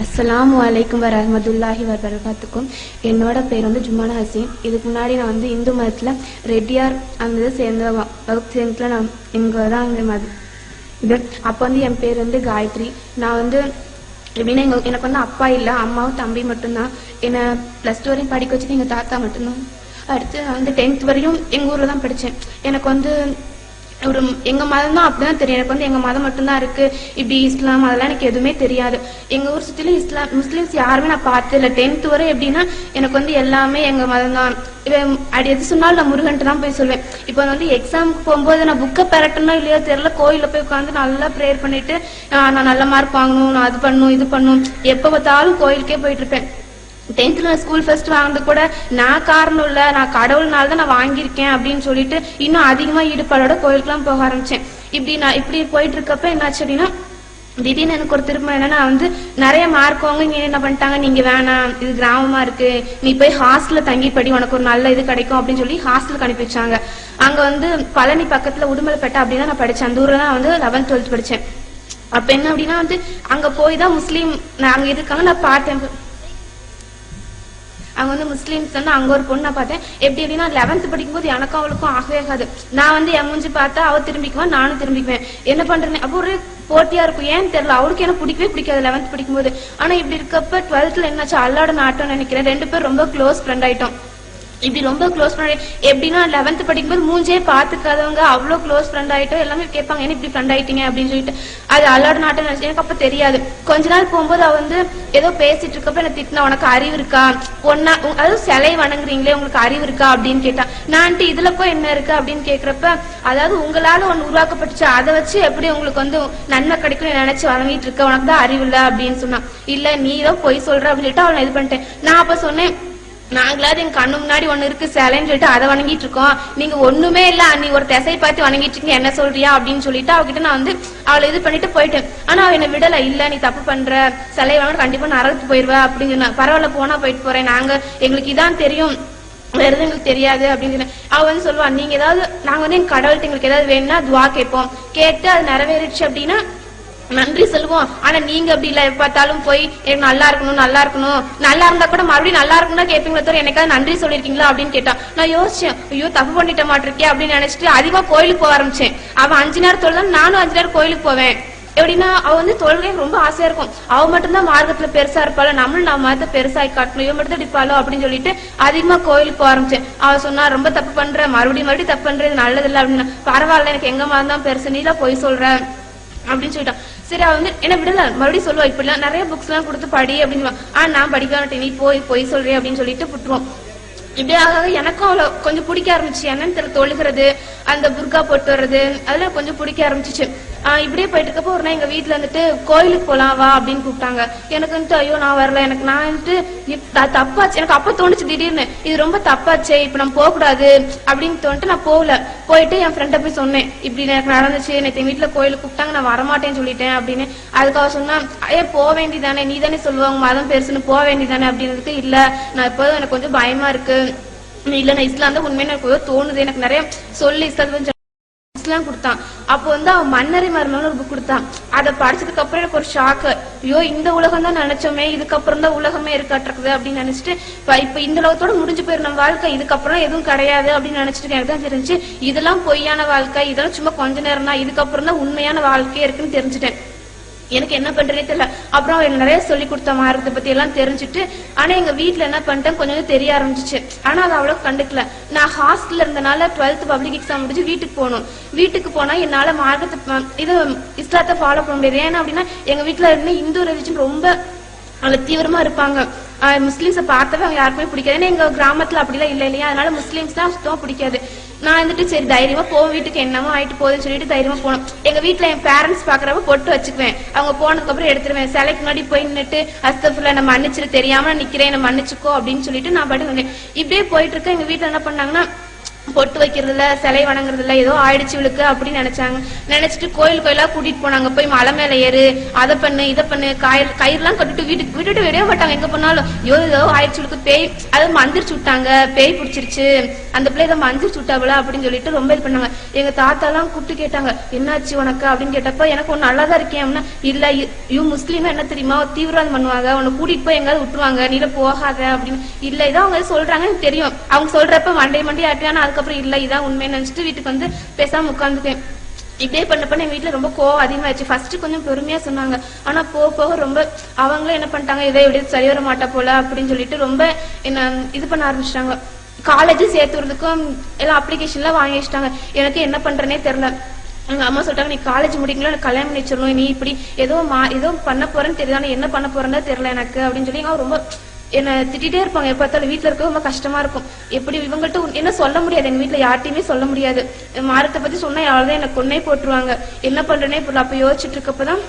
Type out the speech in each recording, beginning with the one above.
அஸ்ஸலாமு அலைக்கும் வரஹ்மத்துல்லாஹி வபரகாத்துக்கும். என்னோட பேர் ஜுமானா ஹசீன். இதுக்கு முன்னாடி நான் இந்து மதத்தில் ரெட்டியார் அந்த சேர்ந்த வகுப்பு சேர்ந்தத்தில் நான் இங்கே தான் இது அப்போ என் பேர் காயத்ரி. நான் எப்படின்னா எனக்கு அப்பா இல்லை, அம்மாவும் தம்பி மட்டும்தான். என்னை +2 வரையும் படிக்க வச்சது எங்கள் தாத்தா மட்டும்தான். அடுத்து நான் 10th வரையும் எங்கள் ஊரில் தான் படித்தேன். எனக்கு ஒரு எங்க மதம் தான் அப்படிதான் தெரியும். எனக்கு எங்க மதம் மட்டும்தான் இருக்கு. இப்படி இஸ்லாம் அதெல்லாம் எனக்கு எதுவுமே தெரியாது. எங்க ஊர் சுத்திலும் முஸ்லிம்ஸ் யாருமே நான் பார்த்ததில்ல. 10th வரை எப்படின்னா எனக்கு எல்லாமே எங்க மதம் தான். அப்படி எது சொன்னாலும் நான் முருகன்ட்டு தான் போய் சொல்வேன். இப்போ எக்ஸாமுக்கு போகும்போது நான் புக்கை பெறட்டணும் இல்லையோ தெரியல, கோயில போய் உட்காந்து நல்லா ப்ரேயர் பண்ணிட்டு நான் நல்ல மார்க் வாங்கணும், நான் அது பண்ணணும் இது பண்ணணும், எப்ப பார்த்தாலும் கோயிலுக்கே போயிட்டு இருப்பேன். 10th நான் ஸ்கூல் ஃபர்ஸ்ட் வாங்கினது கூட நான் காரணம் இல்ல, நான் கடவுள்னால தான் நான் வாங்கியிருக்கேன் அப்படின்னு சொல்லிட்டு இன்னும் அதிகமா ஈடுபாடோட கோயிலுக்குலாம் போக ஆரம்பிச்சேன். இப்படி போயிட்டு இருக்கப்ப என்னாச்சு அப்படின்னா திடீர்னு எனக்கு ஒரு திரும்ப என்னன்னா நிறைய மார்க் வாங்க இங்க என்ன பண்ணிட்டாங்க, நீங்க வேணாம், இது கிராமமா இருக்கு, நீ போய் ஹாஸ்டல்ல தங்கி படி, உனக்கு ஒரு நல்ல இது கிடைக்கும் அப்படின்னு சொல்லி ஹாஸ்டலுக்கு அனுப்பி வச்சாங்க. அங்க பழனி பக்கத்துல உடுமலைப்பேட்டை அப்படின்னா நான் படிச்சேன். அந்த ஊர்ல தான் 11th 12th படிச்சேன். அப்ப என்ன அப்படின்னா அங்க போய் தான் முஸ்லீம் அங்க இருக்காங்க நான் பார்த்தேன். அவங்க முஸ்லீம்ஸ் அங்க ஒரு பொண்ணை பார்த்தேன். எப்படி எப்படின்னா 11th படிக்கும்போது எனக்கும் அவளுக்கும் ஆகவே ஆகாது. நான் என் மூஞ்சி பார்த்தா அவ திரும்பிக்குவேன், நானும் திரும்பிக்குவேன். என்ன பண்றேன்னு அப்போ ஒரு போட்டியா இருக்கும். ஏன்னு தெரியல, அவளுக்கு எனக்கு பிடிக்கவே பிடிக்காது 11th படிக்கும்போது. ஆனா இப்படி இருக்கப்ப 12th என்னாச்சு, அல்லாட நாட்டம் நினைக்கிறேன், 2 பேர் ரொம்ப க்ளோஸ் ஃப்ரெண்ட் ஆயிட்டோம். இப்படி ரொம்ப க்ளோஸ் ஃப்ரெண்ட் எப்படின்னா 11th படிக்கும்போது மூஞ்சே பாத்துக்காதவங்க அவ்வளோ க்ளோஸ் ஃப்ரெண்ட் ஆயிட்டோம். எல்லாமே கேட்பாங்க என்ன இப்படி ஃப்ரெண்ட் ஆயிட்டீங்க அப்படின்னு சொல்லிட்டு. அது அல்லாட நாட்டம் நினைச்சு எனக்கு அப்ப தெரியாது. கொஞ்ச நாள் போகும்போது அவ ஏதோ பேசிட்டு இருக்கப்ப என்ன திட்டினா, உனக்கு அறிவு இருக்கா, ஒன்னா அதாவது சிலை வணங்குறீங்களே உங்களுக்கு அறிவு இருக்கா அப்படின்னு கேட்டா. நான் இதுல போய் என்ன இருக்கு அப்படின்னு கேக்குறப்ப, அதாவது உங்களால ஒன்னு உருவாக்கப்பட்டுச்சு, அதை வச்சு எப்படி உங்களுக்கு நன்மை கிடைக்கும் நினைச்சு வணங்கிட்டு இருக்க, உனக்கு தான் அறிவு இல்ல அப்படின்னு சொன்னா. இல்ல நீ ஏதோ பொய் சொல்ற அப்படின்னு சொல்லிட்டு அவனை இது பண்ணிட்டேன். நான் அப்ப சொன்னேன், நாங்களாவது எங்க கண்ணு முன்னாடி ஒண்ணு இருக்கு சேலைன்னு சொல்லிட்டு அதை வணங்கிட்டு இருக்கோம், நீங்க ஒண்ணுமே இல்ல, நீ ஒரு திசை பார்த்து வணங்கிட்டு இருக்கீங்க, என்ன சொல்றியா அப்படின்னு சொல்லிட்டு அவகிட்ட நான் அவளை இது பண்ணிட்டு போயிட்டேன். ஆனா அவ என்ன விடல, இல்ல நீ தப்பு பண்ற, சிலை வாங்க கண்டிப்பா நரகத்துக்கு போயிருவ அப்படின்னு சொன்னா. பரவாயில்ல போனா போயிட்டு போறேன், எங்களுக்கு இதான் தெரியும், வேற எதுவும் எங்களுக்கு தெரியாது அப்படின்னு அவ சொல்லுவா, நீங்க ஏதாவது நாங்க எங்க கடவுள்கிட்ட எங்களுக்கு ஏதாவது வேணும்னா துவா கேட்போம், கேட்டு அது நிறைவேறிடுச்சு அப்படின்னா நன்றி சொல்லுவோம். ஆனா நீங்க அப்படி இல்ல, பார்த்தாலும் போய் எனக்கு நல்லா இருக்கணும் நல்லா இருக்கணும், நல்லா இருந்தா கூட மறுபடியும் நல்லா இருக்கணும் கேட்பீங்களா தவிர எனக்காவது நன்றி சொல்லிருக்கீங்களா அப்படின்னு கேட்டா. நான் யோசிச்சேன், ஐயோ தப்பு பண்ணிட்ட மாட்டிருக்கேன் அப்படின்னு நினைச்சிட்டு அதிகமா கோயிலுக்கு போக ஆரம்பிச்சேன். அவன் 5 நேரம் தொழுதான், நானும் 5 நேரம் கோயிலுக்கு போவேன். எப்படின்னா அவ தொழுகை ரொம்ப ஆசையா இருக்கும். அவ மட்டும்தான் மார்க்கத்துல பெருசா இருப்பாளோ, நம்மளும் நம்ம மதத்தை பெருசாகி காட்டணும், இவன் மட்டும் தான் டிப்பாளோ அப்படின்னு சொல்லிட்டு அதிகமா கோயிலுக்கு போக ஆரம்பிச்சேன். அவ சொன்னா, ரொம்ப தப்பு பண்ற, மறுபடியும் தப்பு பண்றது நல்லது இல்லை அப்படின்னா. பரவாயில்ல, எனக்கு எங்க மதம் தான் பெருசு, நீலாம் போய் சொல்ற அப்படின்னு சொல்லிட்டான். சரி அவ என்ன விடல, மறுபடியும் சொல்லுவா, இப்படிலாம் நிறைய புக்ஸ் எல்லாம் கொடுத்து படி அப்படின்னு சொல்லுவான். நான் படிக்க மாட்டேன், நீ போய் சொல்றேன் அப்படின்னு சொல்லிட்டு விட்டுருவோம். இப்படியாக எனக்கும் அவளை கொஞ்சம் பிடிக்க ஆரம்பிச்சு. என்னன்னு தெரியல, தொழுகிறது, அந்த புர்கா போட்டு வர்றது, அதெல்லாம் கொஞ்சம் பிடிக்க ஆரம்பிச்சிச்சு. இப்படியே போயிட்டு இருக்கப்போ ஒரு நாள் எங்க வீட்டுல கோயிலுக்கு போலாம் வா அப்படின்னு கூப்பிட்டாங்க. எனக்கு ஐயோ நான் வரல, எனக்கு நான் தப்பாச்சு. எனக்கு அப்ப தோணுச்சு திடீர்னு, இது ரொம்ப தப்பாச்சே, இப்ப நம்ம போக கூடாது அப்படின்னு தோணிட்டு நான் போகல. போயிட்டு என் ஃப்ரெண்ட போய் சொன்னேன், இப்படி எனக்கு நடந்துச்சு, எனக்கு எங்க வீட்டுல கோயிலுக்கு கூப்பிட்டாங்க, நான் வரமாட்டேன்னு சொல்லிட்டேன் அப்படின்னு. அதுக்காக சொன்னா, போக வேண்டியதானே, நீ தானே சொல்லுவாங்க மதம் பெருசுன்னு, போக வேண்டியதானே அப்படின்றதுக்கு. இல்ல நான் இப்போதும் எனக்கு கொஞ்சம் பயமா இருக்கு, இல்ல நான் இஸ்லாம் தான் உண்மையான எனக்கு தோணுது, எனக்கு நிறைய சொல்லி இஸ்லாம் கொடுத்தான். அப்போ அவன் மன்னரை மருமகன் ஒரு புக் கொடுத்தான். அதை படிச்சதுக்கு அப்புறம் எனக்கு ஒரு ஷாக்கு, ஐயோ இந்த உலகம் தான் நினைச்சோமே, இதுக்கப்புறம் தான் உலகமே இருக்காட்டுறது அப்படின்னு நினைச்சிட்டு, இப்ப இந்த உலகத்தோட முடிஞ்சு போயிரு நம்ம வாழ்க்கை, இதுக்கப்புறம் எதுவும் கிடையாது அப்படின்னு நினைச்சிட்டு எனக்கு தான் தெரிஞ்சு இதெல்லாம் பொய்யான வாழ்க்கை, இதெல்லாம் சும்மா கொஞ்ச நேரம் தான், இதுக்கப்புறம் தான் உண்மையான வாழ்க்கையே இருக்குன்னு தெரிஞ்சுட்டேன். எனக்கு என்ன பண்றதே தெரியல. அப்புறம் அவன் நிறைய சொல்லி கொடுத்த மார்க்கத்தை பத்தி எல்லாம் தெரிஞ்சுட்டு, ஆனா எங்க வீட்டுல என்ன பண்ணிட்டேன், கொஞ்சம் தெரிய ஆரம்பிச்சிச்சு. ஆனா அதை அவ்வளவு கண்டுக்கல. நான் ஹாஸ்டல்ல இருந்தனால 12th பப்ளிக் எக்ஸாம் முடிச்சு வீட்டுக்கு போகணும். வீட்டுக்கு போனா என்னால மார்க்கத்தை இது இஸ்லாத்தை ஃபாலோ பண்ண முடியாது. ஏன்னா அப்படின்னா எங்க வீட்டுல இருந்து இந்து ரிலிஜன் ரொம்ப அதுல தீவிரமா இருப்பாங்க. முஸ்லிம்ஸை பார்த்தவே அவங்க யாருக்குமே பிடிக்காது. ஏன்னா எங்க கிராமத்துல அப்படிலாம் இல்லை இல்லையா, அதனால முஸ்லிம்ஸ் தான் சுத்தமா பிடிக்காது. நான் சரி தைரியமா போவோம், வீட்டுக்கு என்னமோ ஆயிட்டு போகுதுன்னு சொல்லிட்டு தைரியமா போனோம். எங்க வீட்டுல என் பேரண்ட்ஸ் பாக்குறப்ப பொட்டு வச்சுக்குவேன், அவங்க போனதுக்கு அப்புறம் எடுத்துருவேன். சிலைக்கு முன்னாடி போய் நின்னுட்டு அஸ்தஃபிருல்லாஹ் நான் மன்னிச்சிரு, தெரியாம நிக்கிறேன், என்ன மன்னிச்சுக்கோ அப்படின்னு சொல்லிட்டு நான் பாட்டு இப்படியே போயிட்டு இருக்கேன். எங்க வீட்டுல என்ன பண்ணாங்கன்னா, பொட்டு வைக்கிறதுல சிலை வணங்குறதுல ஏதோ ஆயிடுச்சு இவளுக்கு அப்படின்னு நினைச்சிட்டு கோயிலா கூட்டிட்டு போனாங்க. போய் மலை மேல ஏறு, அதை பண்ணு இதை பண்ணு, கயிறுலாம் கட்டிட்டு விட்டுட்டு விடவே மாட்டாங்க. எங்க போனாலும் ஏதோ ஆயிடுச்சு இவளுக்கு, பேய் அதாவது மந்திரிச்சு விட்டாங்க, பேய் பிடிச்சிருச்சு அந்த பிள்ளை இதை மஞ்சள் சுட்டாவல அப்படின்னு சொல்லிட்டு ரொம்ப இது பண்ணாங்க. எங்க தாத்தா எல்லாம் கூப்பிட்டு கேட்டாங்க, என்னாச்சு உனக்கு அப்படின்னு கேட்டப்ப எனக்கு ஒன்னு நல்லாதான் இருக்கேன் அப்படின்னா, இல்ல இவன் முஸ்லீம் என்ன தெரியுமா, தீவிரவாதம் பண்ணுவாங்க, உன்னை கூட்டிட்டு போய் எங்காவது விட்டுருவாங்க, நீல போகாத அப்படின்னு. இல்ல இதான் அவங்க சொல்றாங்கன்னு தெரியும், அவங்க சொல்றப்ப மண்டை ஆட்டினா அதுக்கப்புறம் இல்ல இதான் உண்மையை நினைச்சிட்டு வீட்டுக்கு வந்து பேசாம உட்காந்துட்டேன். இப்படியே பண்ண எங்க வீட்டுல ரொம்ப கோவம் அதிகமாயிடுச்சு. ஃபர்ஸ்ட் கொஞ்சம் பொறுமையா சொன்னாங்க, ஆனா போக போக ரொம்ப அவங்களும் என்ன பண்ணிட்டாங்க, இதை எப்படி சரி வர மாட்டா போல அப்படின்னு சொல்லிட்டு ரொம்ப என்ன இது பண்ண ஆரம்பிச்சிட்டாங்க. காலேஜ் சேர்த்துறதுக்கும் எல்லாம் அப்ளிகேஷன்லாம் வாங்கி வச்சிட்டாங்க. எனக்கு என்ன பண்றேனே தெரியல. எங்க அம்மா சொல்லிட்டாங்க, நீ காலேஜ் முடிக்கல, எனக்கு கல்யாணம் பண்ணி வச்சிடணும், நீ இப்படி ஏதோ பண்ண போறேன்னு தெரியுது, ஆனா என்ன பண்ண போறேன்னு தெரியல எனக்கு அப்படின்னு சொல்லி ரொம்ப என்ன திட்டிட்டே இருப்பாங்க. எப்ப பார்த்தாலும் வீட்டுல இருக்க ரொம்ப கஷ்டமா இருக்கும். எப்படி இவங்கள்ட்ட என்ன சொல்ல முடியாது, எங்க வீட்டுல யார்ட்டையுமே சொல்ல முடியாது. மாரத்தை பத்தி சொன்னா யாராவது எனக்கு கொன்னே போட்டுருவாங்க, என்ன பண்றேனே இப்ப அப்ப யோசிச்சுட்டு இருக்கப்பதான்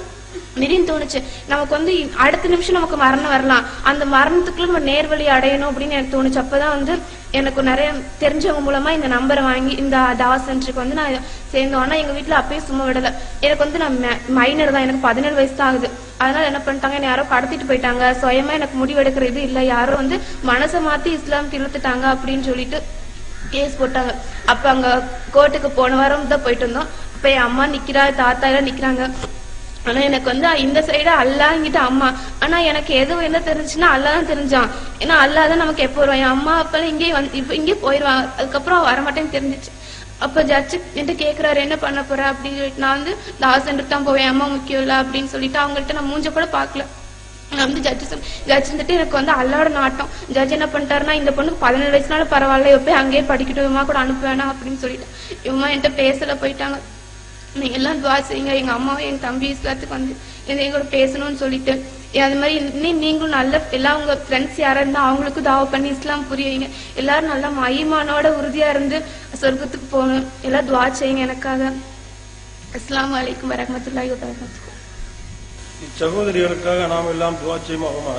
திடீர்னு தோணுச்சு, நமக்கு வந்து அடுத்த நிமிஷம் நமக்கு மரணம் வரலாம், அந்த மரணத்துக்குள்ள நம்ம நேர்வழி அடையணும் அப்படின்னு எனக்கு தோணுச்சு. அப்பதான் எனக்கு நிறைய தெரிஞ்சவங்க மூலமா இந்த நம்பரை வாங்கி இந்த தாவா சென்டருக்கு நான் சேர்ந்தோம். ஆனா எங்க வீட்டுல அப்பயும் சும்மா விடல. எனக்கு நான் மைனர் தான், எனக்கு 17 வயசு தான் ஆகுது. அதனால என்ன பண்ணிட்டாங்க, என்ன யாரோ கடத்திட்டு போயிட்டாங்க, சுயமா எனக்கு முடிவெடுக்கிற இது இல்ல, யாரோ மனசை மாத்தி இஸ்லாம் இழுத்துட்டாங்க அப்படின்னு சொல்லிட்டு கேஸ் போட்டாங்க. அப்ப அங்க கோர்ட்டுக்கு போன வாரம் தான் போயிட்டு இருந்தோம். அப்ப என் அம்மா நிக்கிறா, தாத்தா எல்லாம் நிக்கிறாங்க. ஆனா எனக்கு இந்த சைடு அல்லா இங்கிட்ட அம்மா. ஆனா எனக்கு எதுவும் என்ன தெரிஞ்சுன்னா அல்லா தான் தெரிஞ்சான். ஏன்னா அல்லாதான் நமக்கு எப்போ வருவான், என் அம்மா அப்ப இங்கே போயிருவாங்க, அதுக்கப்புறம் வரமாட்டேன்னு தெரிஞ்சிச்சு. அப்ப ஜட்ஜு என்கிட்ட கேக்குறாரு, என்ன பண்ண போற அப்படின்னு சொல்லிட்டு நான் தாவா சென்டருக்கு தான் போவேன், அம்மா முக்கியம் இல்ல அப்படின்னு சொல்லிட்டு அவங்கள்ட்ட நான் மூஞ்ச கூட பாக்கல. ஜட்ஜ் எனக்கு அல்லாவோட நாட்டம். ஜட்ஜ் என்ன பண்ணிட்டாருன்னா, இந்த பொண்ணுக்கு 17 வயசுனால பரவாயில்ல, எப்பயும் அங்கேயே படிக்கட்டும், இவமா கூட அனுப்புவேனா அப்படின்னு சொல்லிட்டு இவமா என்கிட்ட பேசல போயிட்டாங்க. நீங்க எல்லாம் துவா செய்யுங்க, எங்க அம்மாவும் எங்க தம்பி இஸ்லாத்துக்கு எங்களோட பேசணும்னு சொல்லிட்டு. அது மாதிரி நீங்களும் நல்ல எல்லாம் உங்க ஃப்ரெண்ட்ஸ் யாரா இருந்தா அவங்களுக்கும் தாவா பண்ணி இஸ்லாம் புரியுங்க. எல்லாரும் நல்லா ஈமானோட உறுதியா இருந்து சொர்க்கத்துக்கு போகணும். எல்லாம் துவா செய்யுங்க எனக்காக. அஸ்ஸலாமு அலைக்கும் வரஹ்மத்துல்லாஹி வபரகாத்துஹு. சகோதரிகளுக்காக நாம் எல்லாம் துவா செய்வோமாக.